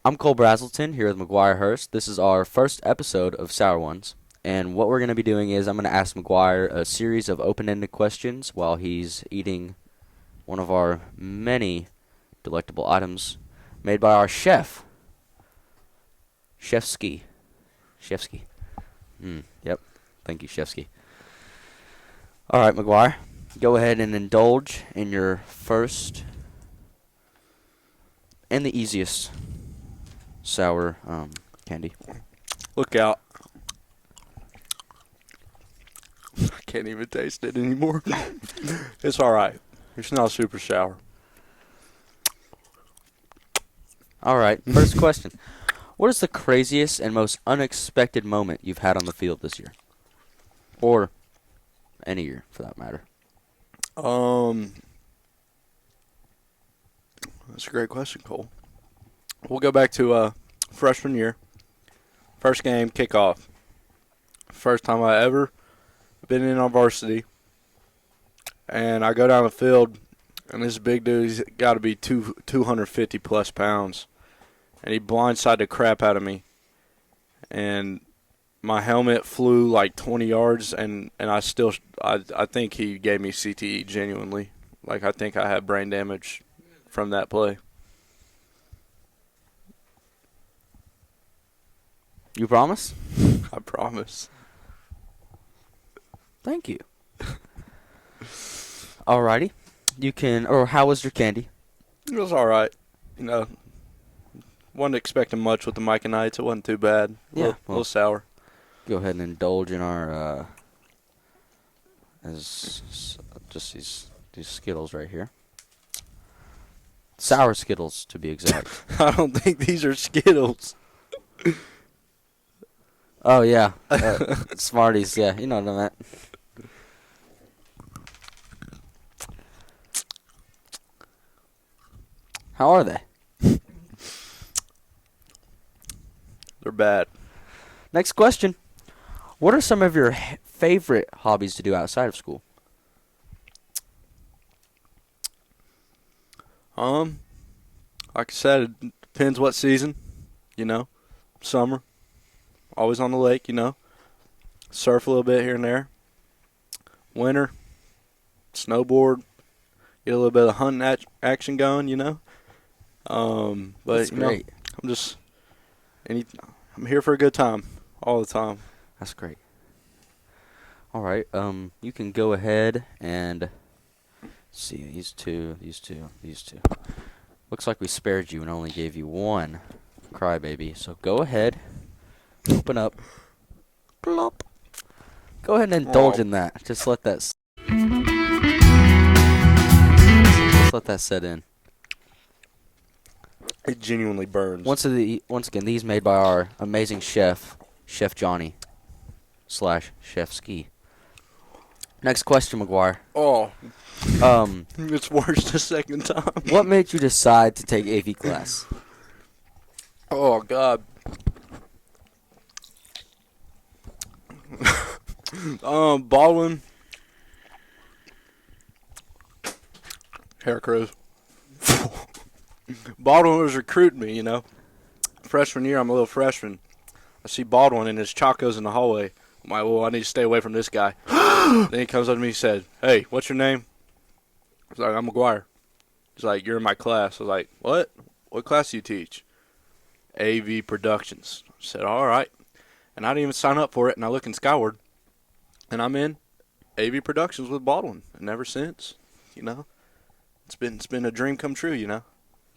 I'm Cole Brazelton here with Maguire Hurst. This is our first episode of Sour Ones. And what we're going to be doing is I'm going to ask Maguire a series of open-ended questions while he's eating one of our many delectable items made by our chef, Chefski. Chefski. Yep. Thank you, Chefski. All right, Maguire. Go ahead and indulge in your first and the easiest sour candy. Look out. I can't even taste it anymore. It's alright. It's not super sour. All right, first question. What is the craziest and most unexpected moment you've had on the field this year? Or any year, for that matter. That's a great question, Cole. We'll go back to freshman year. First game, kickoff. First time I ever been in on varsity. And I go down the field, and this big dude, he's got to be 250 plus pounds. And he blindsided the crap out of me. And my helmet flew like 20 yards, and I think he gave me CTE genuinely. Like, I think I had brain damage from that play. You promise? I promise. Thank you. Alrighty. You can, or how was your candy? It was all right. You know, wasn't expecting much with the Mike and Knights. It wasn't too bad. Yeah, A little sour. Go ahead and indulge in our, just these Skittles right here. Sour Skittles, to be exact. I don't think these are Skittles. Oh, yeah. Smarties, yeah. You know what I meant. How are they? They're bad. Next question. What are some of your favorite hobbies to do outside of school? Like I said, it depends what season. You know, summer, always on the lake. You know, surf a little bit here and there. Winter, snowboard, get a little bit of hunting action going. You know. But That's great. I'm here for a good time all the time. That's great. All right. You can go ahead and see these two. Looks like we spared you and only gave you one crybaby. So go ahead, open up, plop. Go ahead and indulge in that. Just let that set in. It genuinely burns. Once again, these made by our amazing chef, Chef Johnny / Chef Ski. Next question, Maguire. Oh, it's worse the second time. What made you decide to take AV class? Oh God. Baldwin. Hair crows. Baldwin was recruiting me, you know. Freshman year, I'm a little freshman. I see Baldwin and his chacos in the hallway. I'm like, well, I need to stay away from this guy. Then he comes up to me and said, hey, what's your name? I was like, I'm Maguire. He's like, you're in my class. I was like, what? What class do you teach? AV Productions. I said, all right. And I didn't even sign up for it, and I look in Skyward, and I'm in AV Productions with Baldwin. And ever since, you know, it's been a dream come true, you know.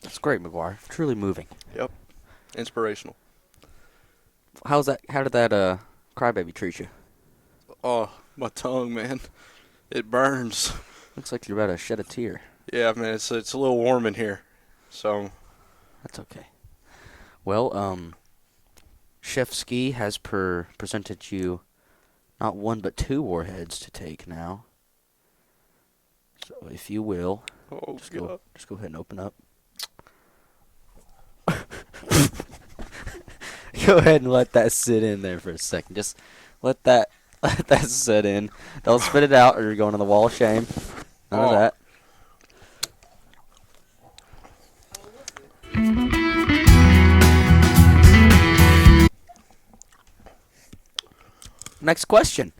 That's great, Maguire. Truly moving. Yep. Inspirational. How did that crybaby treat you? Oh, my tongue, man. It burns. Looks like you're about to shed a tear. Yeah, man, it's a little warm in here. So That's okay. Well, Chef Ski has presented you not one but two warheads to take now. So if you will, just go ahead and open up. Go ahead and let that sit in there for a second. Just let that sit in. Don't spit it out or you're going on the wall of shame. None of that. Next question.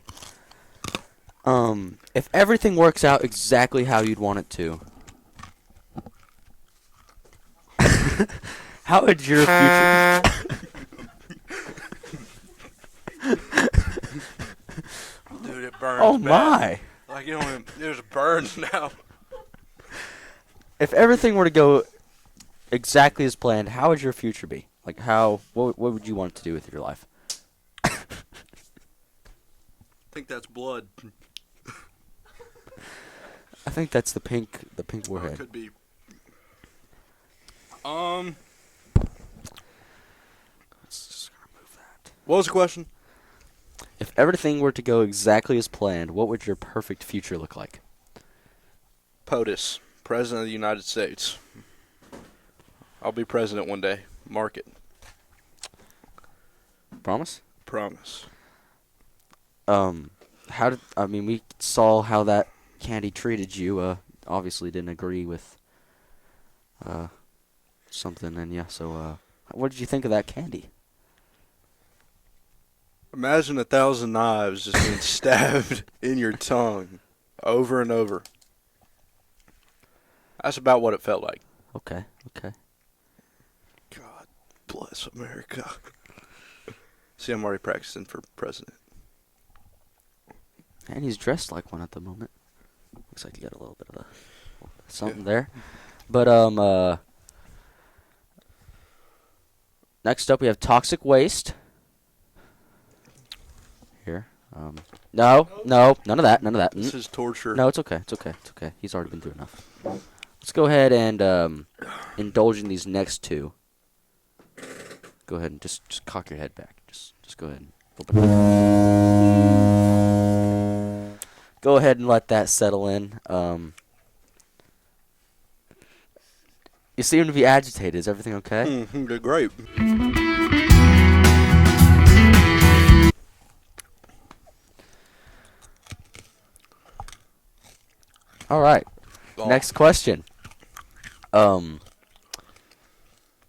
If everything works out exactly how you'd want it to, how would your future? Dude, it burns. Oh bad. my! Like you don't. There's burns now. If everything were to go exactly as planned, how would your future be? Like how? What would you want to do with your life? I think that's blood. I think that's the pink It warhead. could be. Let's just remove that. What was the question? If everything were to go exactly as planned, what would your perfect future look like? POTUS, President of the United States. I'll be president one day. Mark it. Promise? Promise. We saw how that candy treated you. Obviously didn't agree with something, and yeah, so what did you think of that candy? Imagine 1,000 knives just being stabbed in your tongue over and over. That's about what it felt like. Okay. God bless America. See, I'm already practicing for president. And he's dressed like one at the moment. Looks like he got a little bit of something there. But next up we have toxic waste. Here. No, none of that. This is torture. No, it's okay. He's already been through enough. Let's go ahead and indulge in these next two. Go ahead and just cock your head back. Just go ahead and open it. Go ahead and let that settle in. You seem to be agitated. Is everything okay? They're great. All right. Oh. Next question.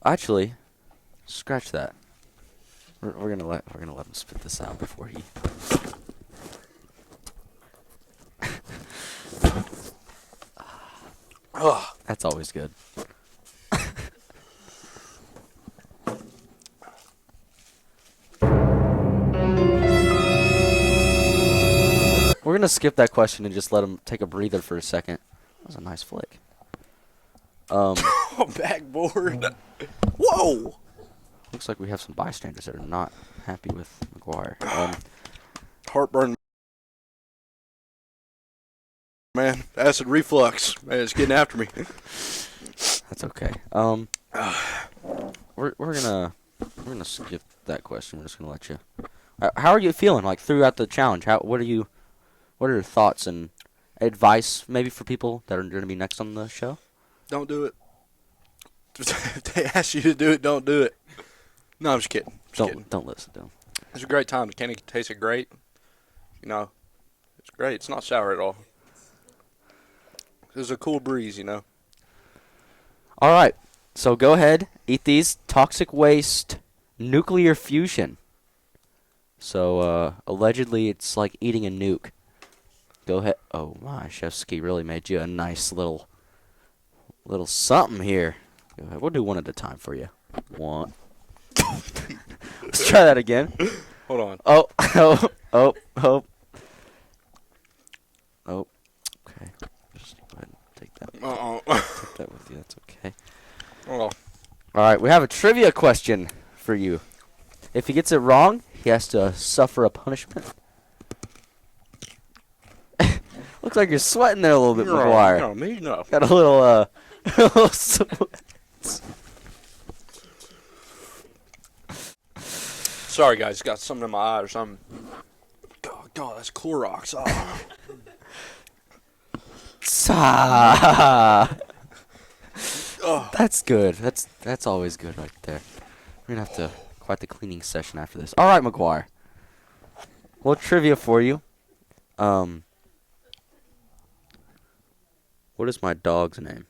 Actually, scratch that. We're gonna let him spit this out before he. That's always good. We're gonna skip that question and just let him take a breather for a second. That was a nice flick. Backboard. Whoa! Looks like we have some bystanders that are not happy with Maguire. Heartburn. Man, acid reflux. Man, it's getting after me. That's okay. We're gonna skip that question. We're just gonna let you. How are you feeling like throughout the challenge? What are your thoughts and advice maybe for people that are gonna be next on the show? Don't do it. If they ask you to do it, don't do it. No, I'm just kidding. Don't listen to them. It's a great time. The candy tasted great. You know, it's great. It's not sour at all. There's a cool breeze, you know. All right. So go ahead, eat these. Toxic waste, nuclear fusion. So allegedly, it's like eating a nuke. Go ahead. Oh my, Chef Ski really made you a nice little something here. Go ahead. We'll do one at a time for you. One. Let's try that again. Hold on. Oh. Okay. Just go ahead and take that. Take that with you. That's okay. Oh. All right. We have a trivia question for you. If he gets it wrong, he has to suffer a punishment. Looks like you're sweating there a little bit, Maguire. No, me no. Got a little little sweat. Sorry, guys. Got something in my eye or something. God, that's Clorox. Oh. That's good. That's always good right there. We're gonna have to quite the cleaning session after this. All right, Maguire. Well, trivia for you. What is my dog's name?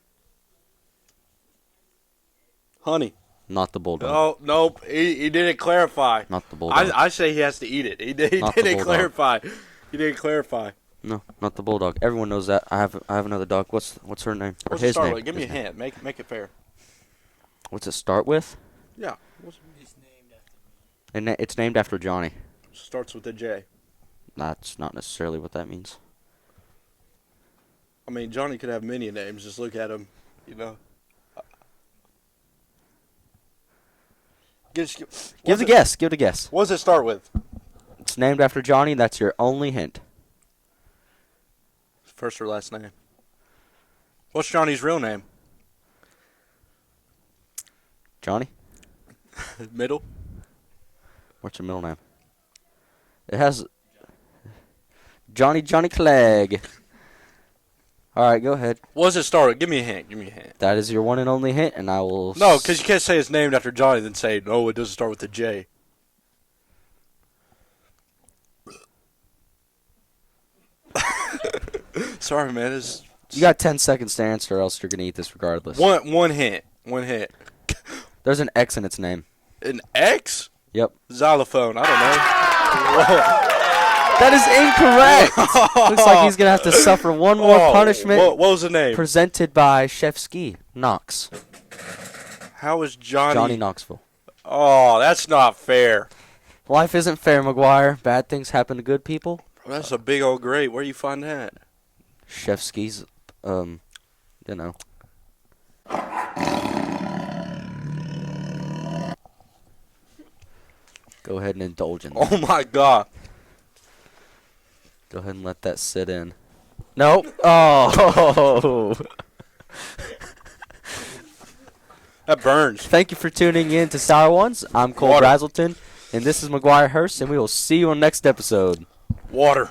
Honey. Not the bulldog. No, nope. He didn't clarify. Not the bulldog. I say he has to eat it. He Not the didn't bulldog. clarify. He didn't clarify. No, not the bulldog. Everyone knows that. I have another dog. What's her name? Or What's it his start name? with? Give me a His name. hint. Make it fair. What's it start with? Yeah. It's named after Johnny. Starts with a J. That's not necessarily what that means. I mean, Johnny could have many names. Just look at him, you know. Give it a guess. Give it a guess. What does it start with? It's named after Johnny. That's your only hint. First or last name? What's Johnny's real name? Johnny? Middle? What's your middle name? It has Johnny Clegg. All right, go ahead. What does it start with? Give me a hint. That is your one and only hint, and I will... No, because you can't say it's named after Johnny then say, no, it doesn't start with a J. Sorry, man. You got 10 seconds to answer, or else you're going to eat this regardless. One hint. There's an X in its name. An X? Yep. Xylophone. I don't know. That is incorrect. Looks like he's going to have to suffer one more punishment. What was the name? Presented by Chef Ski Knox. How is Johnny? Johnny Knoxville. Oh, that's not fair. Life isn't fair, Maguire. Bad things happen to good people. That's a big old grape. Where you find that? Chef Ski's, you know. Go ahead and indulge in that. Oh, my God. Go ahead and let that sit in. Nope. Oh. That burns. Thank you for tuning in to Sour Ones. I'm Cole Water. Brazelton, and this is Maguire Hurst, and we will see you on next episode. Water.